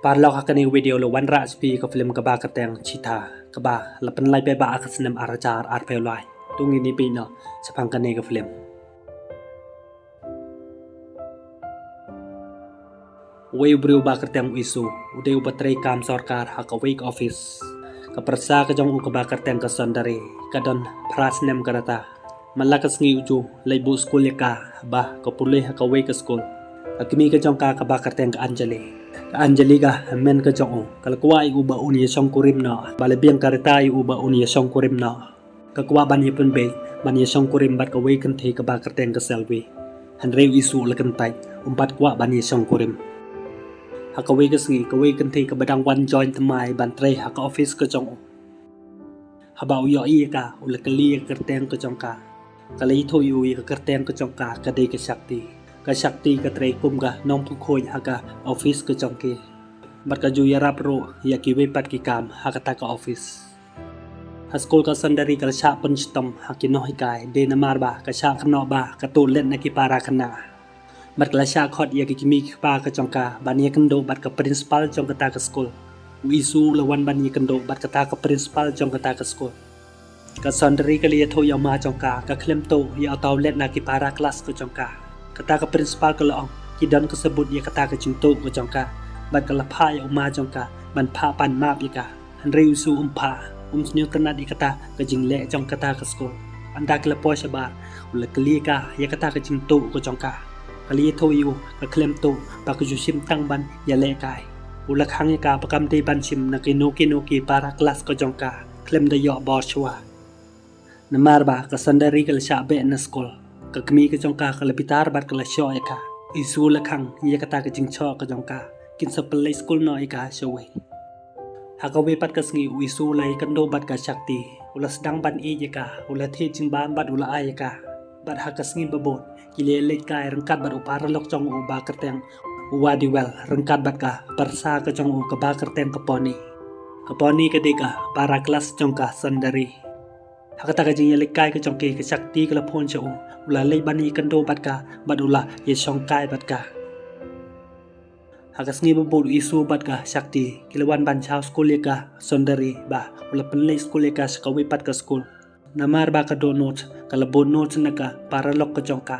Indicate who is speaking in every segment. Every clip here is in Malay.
Speaker 1: Parlo ka kani video lo wan ra spi ka film ka ba ka teng chita ka ba lapan lai pe ba ka sinem arajar ar pe lai tung ini pe no sa phang kani ka film Wei bru ba ka teng isu ude ubatrai kam sarkar ha ka week office ka prasa ka jong u ka ba ka teng ka sondari ka don pras nem karata malakas ngi uju lai bu school ka ba ka pulih ha ka week school Akimi ka jong ka ba ka teng Anjali ka men ka jong kalakwa I uba unia song kurim no balabiang karita I uba unia song kurim no kakwa ban yipun be ban ya song kurim bat ka wei kan the ka ba ka teng ka selwi hanreu isu lakan tai umpat kwa ban ya song kurim hakawei ka singi ka wei kan the ka badang wan join tamai ban tre ha ka office ka jong habau yo I ka ulakali ka teng ka jong ka kalai tho yu ka teng ka jong ka ka dei ka sakti ka tre kum ka nong pu khoi ha ka office ka jong ke bat ka ju ya rap ro ya ki we pat ki kam ha ka ta ka office ha school ka sandari ka sha pun stom ha ki no hi kai de na mar ba ka sha khno ba ka tu len na ki para khna bat ka sha khot ya ki mi pa ka jong ka ban ye kan do bat ka principal jong ka ta ka school wi su la wan ban ye kan do bat ka ta ka principal jong ka ta ka school ka sandari ka li tho ya ma jong ka klem to ya taw len na ki para class ka jong ka kata ka principal ka laong kidan ka sebut ya kata ka cinto ka jongka bat ka lapha ya uma jongka ban pha pan map ika hanreu su snyo tanad ikata ka jingle jong kata ka school anda ka lapo ba ula kli ka ya kata ka cinto ka jongka kali tho yu ka klem to ba ka jusim tang ban ya le kai ula khang ka pakam te ban sim na ki para kelas ka jongka klem da yo bo chwa namar ba ka sandari ka sha be na school Kakmi ka jong ka kalapitar bat kala show ka isu lakhang ya kata ka jing cho ka jong ka kin sa play school no ika show hakawe pat ka sngi isu lai kan do bat ka shakti ula sedang ban I ka ula the jing ban bat ula ai ka bat haka sngi babot kile le kai rangkat bat upara lok jong u ba kerteng wadi well rangkat bat ka parsa ka jong u ka ba kerteng kaponi ka de ka para kelas jong ka sandari Hakata ka jing yalik kai ka jong ke ka sakti ka lapon cha ula lay bani kan do bat ka bat ula ye song kai bat ka Hakas ngi babul isu bat ka sakti kilawan ban chao school ka sondari ba ula penlay school ka sakawi pat ka school namar ba ka do notes kala bon notes na ka para lok ka jong ka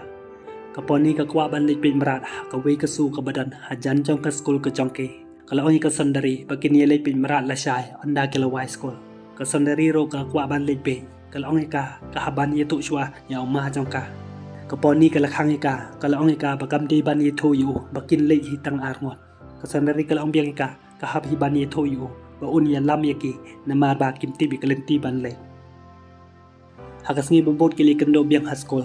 Speaker 1: kaponi ka kwa ban lay pin marat ka we ka su ka badan hajan jong ka school ka jong ke kala oi ka sondari bakin ye lay pin marat la shai anda kilawai school ka sondari ro ka kwa ban lay pin Kalong ka kahaban ye tu shwa ya umma jong ka kaponi ka lakhang ka kalong ka bakam de ban ye tho yu bakin le hi tang arngot kasandari kalong biang ka kahab hi ban ye tho yu ba un ya lam ye ki namar ba kim ti bi kalenti ban le hakas ngi bobot ki le kendo biang haskol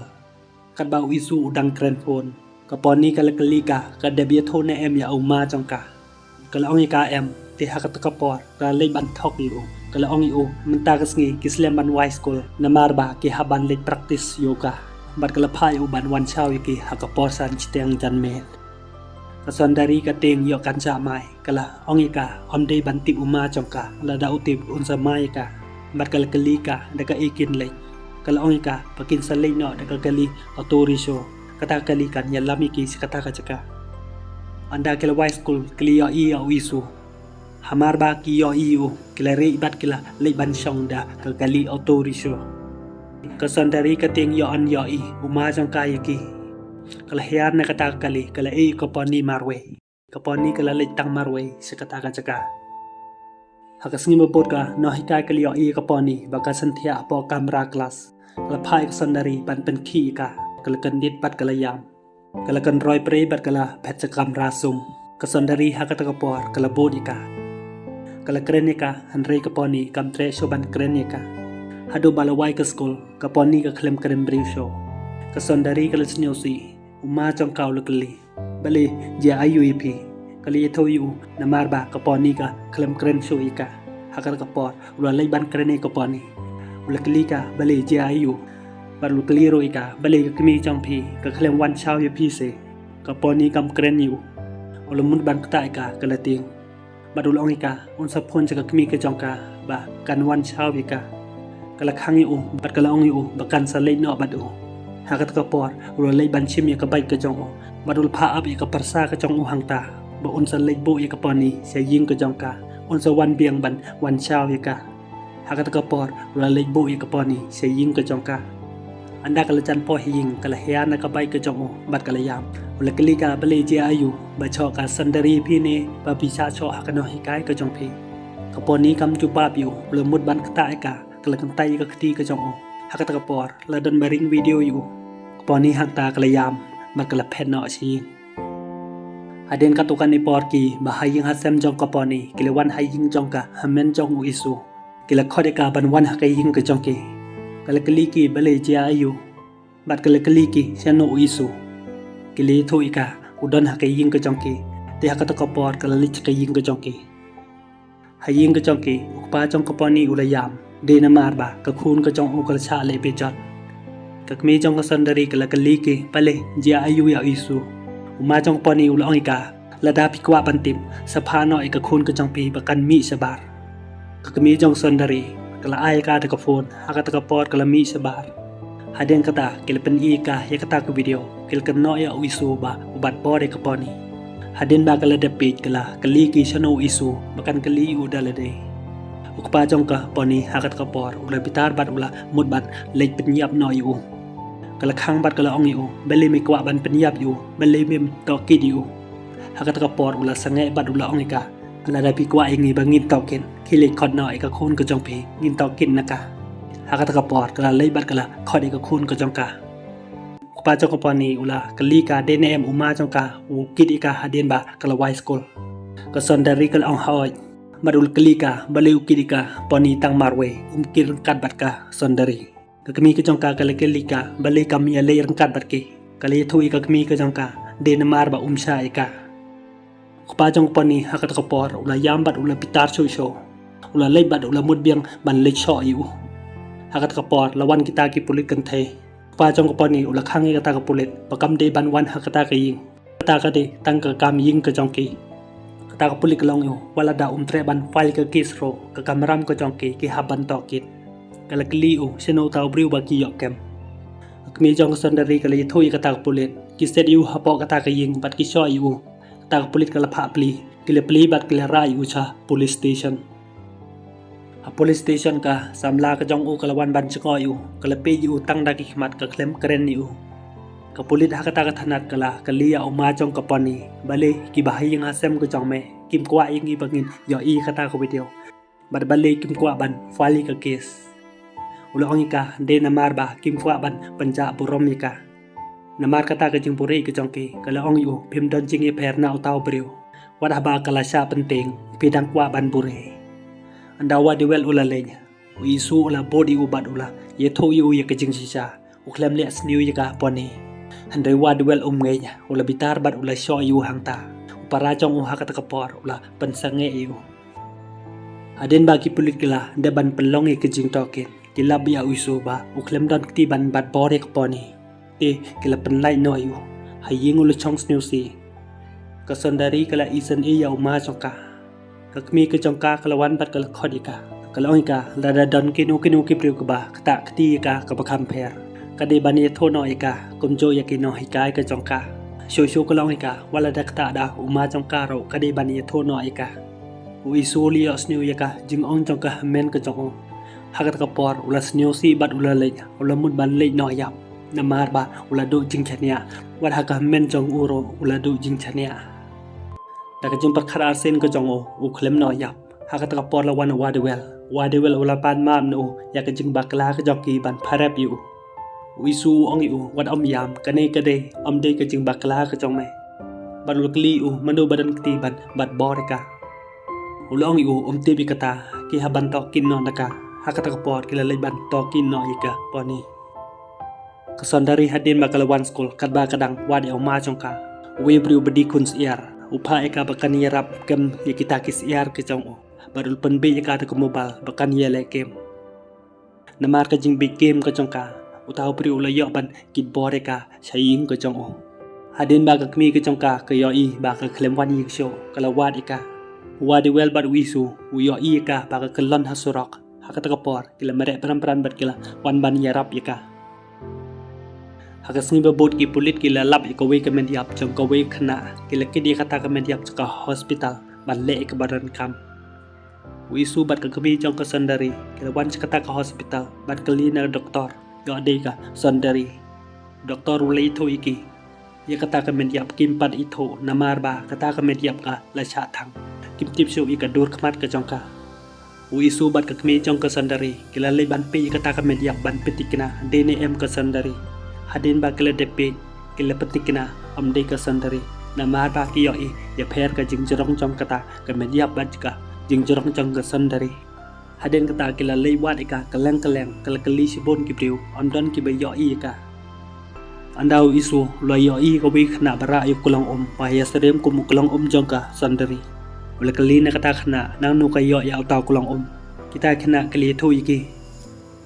Speaker 1: kat ba isu udang kren phone kaponi ka lakali ka de bi tho na em ya umma jong ka kalong ka em te hakat ka por ka le ban thok yu Kala ongi mentakas ngi kislam ban wise school namar ba ki haban le practice yoga bat kala phai ban wan chau ki hakaposan chiteng janme kasandari ka teng yo kancha mai kala ongi ka omde ban tip uma chongka la da utip unsa mai ka bat kala kali ka daga ikin le kala ongi ka pakin sa le no daga kali autorisho kata kali kan yalami ki kata ka chaka anda kala wise school kli yo I isu Hamar ba ki yo iu kila re bat kila le ban shong da ka kali autorisho kasandari ka ting yo an yo I uma jong kaya ki kala hiar na kata kali kala kaponi marwe kaponi kala le tang marwe sa kata ka chaka hakas ngi mabot ka no hikai kali yo kaponi baka santhia po kamera class kala phai kasandari ban pen ki ka kala kandit bat kala yam kala kan roi pre bat kala phet sa kamera sum kasandari hakata kapor kala bodika Kala krenika hanrei kaponi kamtre soban krenika hado balawai ka school kaponi ka klem krem brisho kasondari kala snyosi uma jong kaw lakali bali ja IUP kali tho yu namar ba kaponi ka klem kren sho ika hakar kapor ula lai ban krene kaponi ula kali ka bali ja IU bar lu kali ro ika bali ka kimi jong pi ka klem wan chau yu pi se kaponi kam kren yu ula mun ban ka ka kala ting Badul ongi ka unsa phon jaga kmi ka jongka ba kan wan chau ka kala khangi bat kala ongi bakan sa le no badu hakat ka por ro le ban chim ya ka bai ka jong badul pha ab ka parsa ka jong hangta ba unsa lejbo ya kapani sia ying ke jongka unsa wan biang ban wan chao ya ka hakat kapor ula lejbo ya kapani sia ying ke jongka anda kala chan po ying kala hian ka bai ke jongo bat kala yam ula kelika bale je ayu ba cho ka sandari phi ne ba bisa cho hakano hikai ke jong phi kaponi kam chu ba yu ula mut ban kta ka kala kan tai ka khti ke jongo hakat kapor la dan baring video yu kaponi hakta kala yam bat kala phen no chi Aden katukan ni porki bahaying hasem jong kaponi kilawan haying jong ka hamen jong u isu kila khodeka ban wan hakaying ke jong ki kala keliki bale jia ayu bat kala keliki seno u isu kili thu ika udon hakaying ke jong ki te hakata kapor kala lich kaying ke jong ki haying ke jong ki ukpa jong kaponi ulayam de namar ba ka khun ke jong u kala cha le pe jot kakmi jong ka sandari kala keliki bale jia ayu ya isu Uma jong poni ulang ika lada pikwa pantim sapano ika khun ke jong pi bakan mi sabar kakmi jong sondari kala ai ka ta phone hakata ka pot kala mi sabar haden kata kila pen ika ya kata ku video kil kano ya isu ba ubat bore ka poni haden ba kala de page kala kali ki sano isu bakan kali u dalade ukpa jong ka poni hakat ka por ula bitar bat ula mut bat lej penyap no yu kala khang bat kala ong yu bele mi kwa ban penyap yu bele mem to kid yu hakat ka por ula sange bat ula ong ika kala da pi kwa ingi bangin to ken khile khod no ika khun ka jong pi ngin to kin naka hakat ka por kala lej bat kala khod ika khun ka jong ka ukpa jong ka poni ula kali ka dnem uma jong ka u kid ika haden ba kala wise school ka sondari kala ong hoy madul kali ka bale u kid ika poni tang marwe kir kat bat ka sondari kami ke jongka kala kelika bale kami ale rangkat barke kala thui ka kami ke jongka de namar ba umsha ika khpa jong pani hakat ka por ula yam bat ula pitar sho ula lei bat ula mut biang ban le cho yu hakat ka por lawan kita ki pulit kan the khpa jong pani ula khangi ka ta ka pulit pakam de ban wan hakata ka ying ta ka de tang ka kam ying ka jongki ta ka pulit long yu wala da tre ban file ka kisro ka kamram ka jongki ki haban to kit kala kliu seno tau briu baki yokem kmi jong sondari kala thui kata pulit ki set yu hapo kata ka ying bat ki sho yu kata pulit kala pha pli kila pli bat kila ra yu cha police station a police station ka samla ka jong u kala wan ban chko yu kala pe yu tang da ki khmat ka klem kren yu ka pulit ha kata ka thanat kala kalia uma jong ka pani bale ki bahaying asem ka jong me kim kwa ying i bangin yo i kata ka video bat bale kim kwa ban fali ka case ulang ika de namar ba kim kwa ban panja burom ika namar kata ke jing puri ke jongki kala ong yu phim don jing e pher na utau briu wadah ba kala sha penting pidang kwa ban bure anda wa de wel ula lenya isu ula body ubat ula ye tho yu ye ke jing sha uklem le sniu yika poni andai wa de wel ngenya ula bitar bat ula sho yu hangta para jong u hakata ka por ula pensange yu aden bagi pulit kala de ban pelong e ke jing token kila biya uiso ba uklem don kti ban bat bore ka poni te kila penlai no yu haying ulu chong sneu si ka sondari kala isen e ya uma chongka ka kmi ke chongka kala wan bat kala khodika kala ongka la don kinu ki priu ka ba kta kti ka ka bakham pher ka de bani tho no ika kumjo ya ki no hikai ka chongka sho kala ongka wala da kta da uma chongka ro ka de bani tho no ika uiso li sneu yaka jing ong chongka men ka chong hakat ka por ula sneo si bat ula lej ula mut ban lej no yap namar ba ula do jing chania wat haka men jong uro ula do jing chania ta ka jing pat khar sen ka jong u khlem no yap hakat ka por la wan wa de wel ula pan mam no ya ka jing bakla ka jok ki ban pharap yu wisu ong yu wat om yam ka ne ka de om de ka jing bakla ka jong me ban ul kli u manu badan kti ban bat borika ula ong yu te bi kata ki haban to kin no naka hakata ka por kila lej ban tokin no ika poni kasondari hadin bakal one school kat ba kadang wadi au ma chongka we briu bedi kuns iar upa eka bakan yarap kem yakita kis iar ke chong barul pen be eka ta mobile bakan yele kem namar ka jing big game ka chongka utau briu la yo ban kit bor eka chaing ka chong hadin ba ka kmi ka chongka ka yo i ba ka klem wan yik show kala wad eka wadi well bat wisu u yo i eka ba ka kelon hasurok hakata ka por kila mere peran bat kila wan ban yarap yaka Hakas ni babot ki pulit ki lalap ikawi ka mediap jong kawi khana ki di kata ka mediap ka hospital ban le ka baran kam wisu bat ka kami jong ka sandari ki wan kata ka hospital ban kali na doktor yo de ka sandari doktor ulai tho iki ya kata ka mediap kim pat itho namar ba kata ka mediap ka la cha thang kim tip shu i ka dur khmat ka jong ka wisu bat ka kami jong ka sandari ki la le ban pe kata ka mediap ban petikna dene em ka sandari hadin ba kala depe kila petikna amde ka sandari namar ba ki yoi ya pher ka jingjrong jong kata ka mediap ban ka jingjrong jong ka sandari hadin kata kila leiwat ika kaleng kala kali sibon ki priu andon ki ba yoi ka andau isu lo yoi ka wi khna bara yu kulong pa ya serem ku kulong jong ka sandari ula kali na kata khna nang nu ka yoi ya taw kulong kita khna kali thu iki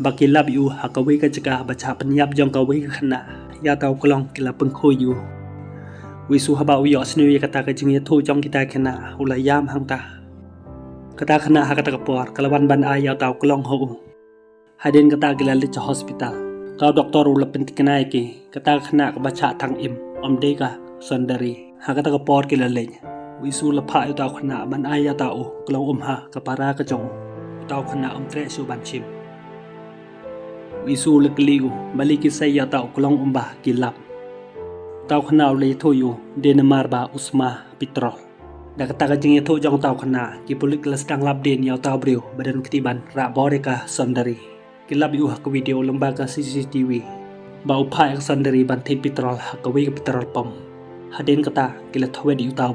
Speaker 1: baki lab yu hakawi ka jaka bacha penyap jong kawi khana ya taw klong kila pengkho yu wisu haba uyo snu ya kata ka jing ya thu jong kita khana ula yam hangta kata khana ha kata kapor kalawan ban a ya taw klong ho hadin kata kila le cha hospital ka doktor ula pentikna ki kata khana ka bacha thang im amde ka sandari ha kata kapor kila le wisu la pha ya taw khana ban a ya taw klong ha ka para ka jong taw khana tre su ban chim wisu lekliu baliki saya tau kolong umbah kilap tau khnau le thoyu denmar ba usma petrol da kata ka jing tho jong tau khna ki pulik las dang lap den yaw tau breu badan ketiban ra boreka sandari kilap yu hak video lembaga CCTV ba upai ka sandari ban thit petrol hakawi ka petrol pom hadin kata kila thwed yu tau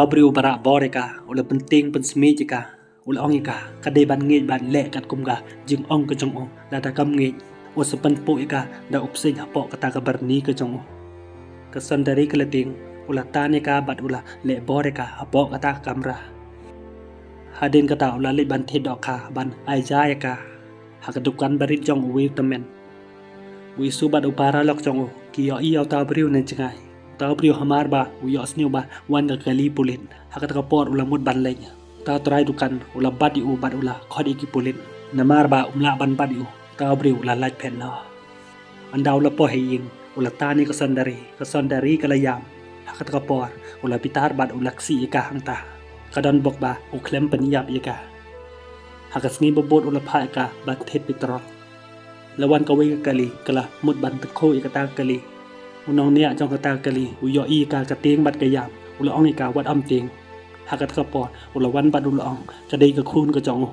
Speaker 1: breu bara boreka ula penting pensmi jika ula ong ika kadai ban nge ban le kat kumga jing ong ka jong la ta kam nge o sepan po ika da upsing hapo kata ka barni ka jong ka sandari kalating ula tane ka bat ula le bore ka hapo kata kamra hadin kata ula le ban the dok ka ban ai jaya ka hakadukan barit jong wi tamen wi su bat upara lok jong ki yo i yo ta briu nen chingai ta briu hamar ba wi yo sniu ba wan ka kali pulit hakat ka por ula mut ban leng ta try dukan ula badi u bad ula khodi ki pulit namar ba umla ban badi u ta bri ula laj pen no andaw la po heyin ula tani ka sandari kala yam hakat ka por ula pitar bad ula ksi ka hangta kadon bok ba u klem pen yap ika hakas ngi bobot ula pha ka bat thet pitrol lawan ka wi ka kali kala mut ban takho ika ta kali unong nia jong ka ta kali u yo i ka ting bat ka yam ula ong ika wat am ting hakat ka por ula wan bad ula ong kadai ka khun ka jong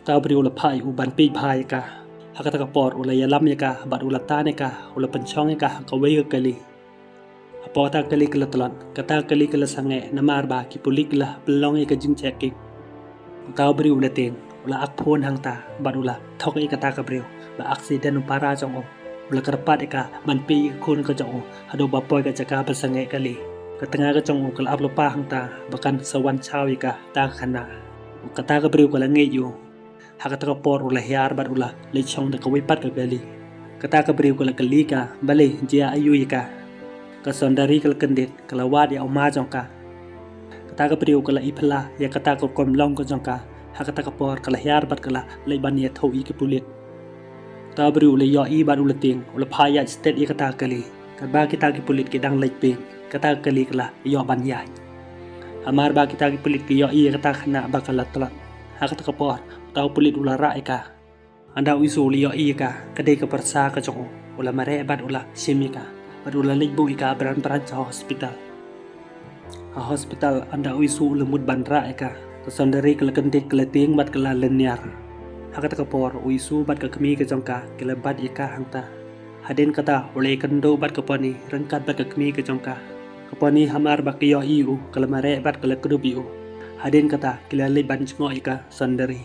Speaker 1: ta bri ula phai u ban pi phai ka hakat ka por ula yalam ka bad ula ta ne ka ula panchong ka ka we ka kali apo ta kali kala tlan kata kali kala sange namar ba ki pulik la pelong ka jing checking ta bri ula teng ula ak phon hang ta bad ula thok ka ta ka bri ba accident para jong ula karpat ka ban pi khun ka jong hado ba poi ka jaka ba sange kali katengah ka jong kala aplo pa hang ta bakan sawan chawi ka ta khana kata ka briu kala nge yu hakata ka por ula hiar bat ula le chong da ka wi pat ka gali kata ka briu kala kali ka bale jia ayu ka ka sandari kala kendit kala wad ya ma jong ka kata ka briu kala ipla ya kata ka kom long ka jong ka hakata ka por kala hiar bat kala le ban ya tho i ki pulit ta briu le yo i bat ula ting ula phaya state i kata kali ka ba kita ki pulit ki dang le pe kata kali kala yo ban yai amar ba kita ki pulit ki yo i kata khana ba kala tlat hakata ka por tau pulit ula ra ka anda isu li yo i ka kadai ka persa ka jong ula mare bat ula simika bat ula libu ka bran cha hospital anda isu ula mud ban ra ka sandari kala kentik kala ting bat kala lenyar hakata ka por isu bat ka kami ka jong ka kala bat ka hangta hadin kata ule kando bat kapani rangkat bat ka kami ka jong ka kapani hamar ba kiyo iu kalamare bat kala kudubiu hadin kata kila le ban ngo ika sandari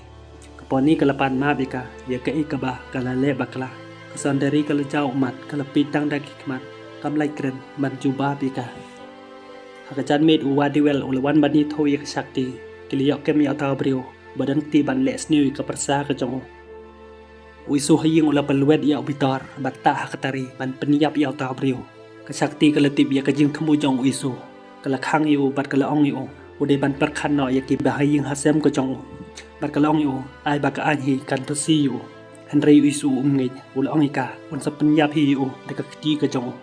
Speaker 1: kapani kala pan ma bika ya ka ika ba kala le bakla sandari kala jau mat kala pitang da kikmat kam lai kren ban juba bika hakajan med u wadiwel ulawan bani thoi ka sakti kili yok kem ya taw brio badan ti ban le sniu ka persa ka jong wisu haying ula palwed ya bitar batta hakatari ban penyap ya taw brio kasakti kala tip ya kajing khamu jong wisu kala khang yu bat kala ong yu ude ban perkhan no ya ki bahaying hasem ko jong bat kala ong yu ai ba ka an hi kan to si yu Henry isu umngej ula ongika unsa penyap hiu dekat keti ke jong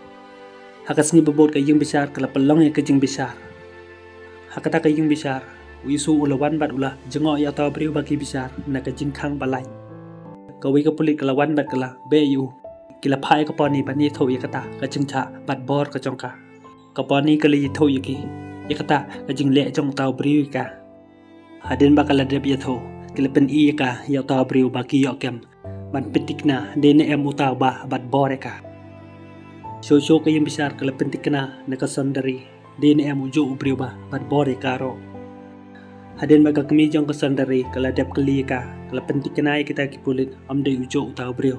Speaker 1: hakas ni bebot ka yung besar kala pelong ya ke jing besar hakata ka yung besar isu ula wan bat ula jengok ya taw briu bagi besar na ke jing khang balai kawi ka pulit kala wan bat kala be yu kila phai ka poni bani tho ya kata ka jing cha bat bor ka jong ka poni kala yi tho yaki ya kata ka jing le jong taw briu ka haden bakala deb ya tho kila pen i ka ya taw briu bagi yo kem ban petikna dene em utaw ba bat bor ka Shosho ka yung besar kala pentik na nakasandari dene em ujo ubriu ba bat bor ka ro haden baga kami jong kasandari kala deb kali ka kala pentik na kita kipulit amde ujo utaw briu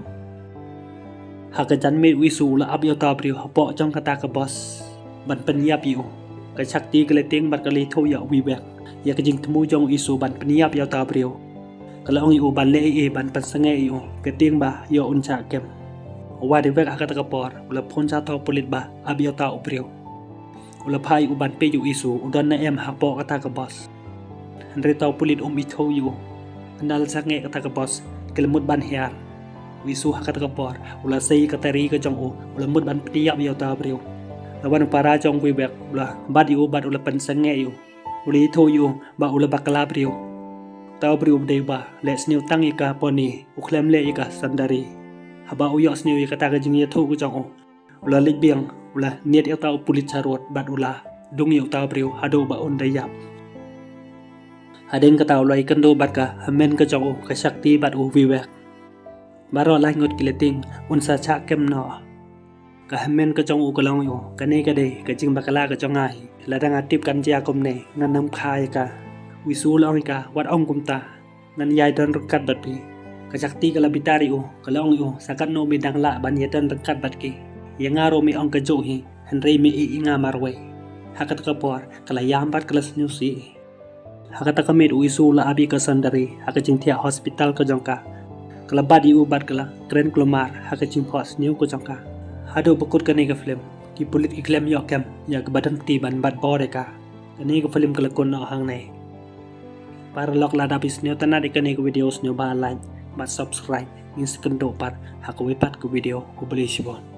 Speaker 1: hakajan me wisu la ab yo taw briu hapo jong kata ka boss ban penyap yu ka sakti kala ting bat kali tho ya wi bek ya ka jing temu jong isu ban penyap yo taw briu kala ong yu ban le e ban pan sange yu ka ting ba yo uncha kem wa de vek akata kapor ula phoncha tho pulit ba ab yo taw briu ula phai u ban pe yu isu udan na em hapo kata ka boss andre taw pulit i tho yu andal sange kata ka boss kelmut ban hiar wisu hakata kapor ula sei katari ka jong u ula mut ban piyap yo taw briu lawan para jong wi bek ula bad yu bad ula pan sange yu uli tho yu ba ula bakala briu taw briu de ba les new tang ika poni uklem le ika sandari haba uyos new ika ta ka jing ye tho ku jong ula lik biang ula net ya taw pulit charot bad ula dung yu taw briu hado ba on dayap haden ka taw loi kan do bad ka hamen ka jong ka sakti bad u wi bek baro lai ngot kileting unsa cha kem no ka hamen ka jong u ka long yu ka ne ka de ka jing bakala ka jong ai la dang atip kan ja kom ne ngan nam khai ka wisu long ka wat ong kum ta nan yai don rukat bat pi ka sakti ka labitari u ka long yu sakat no mi dang la ban ye don rukat bat ki ye ngaro mi ong ka jo hi henry mi i nga marwe hakat ka por kala yam bat kala snu si hakat ka med wisu la abi ka sandari hakat jing thia hospital ka jong ka kala badi u bat kala kren klomar hakat jing pos new ko jong ka hado bakut ka ne ka film ki pulit ki klem yo kem ya ka badan ti ban bat bore ka kani ka film kala kon no hang nei para lok la dabis new tanad ikani ka videos new ba like bat subscribe in sekendo pat hakawipat ka video ko beli sibon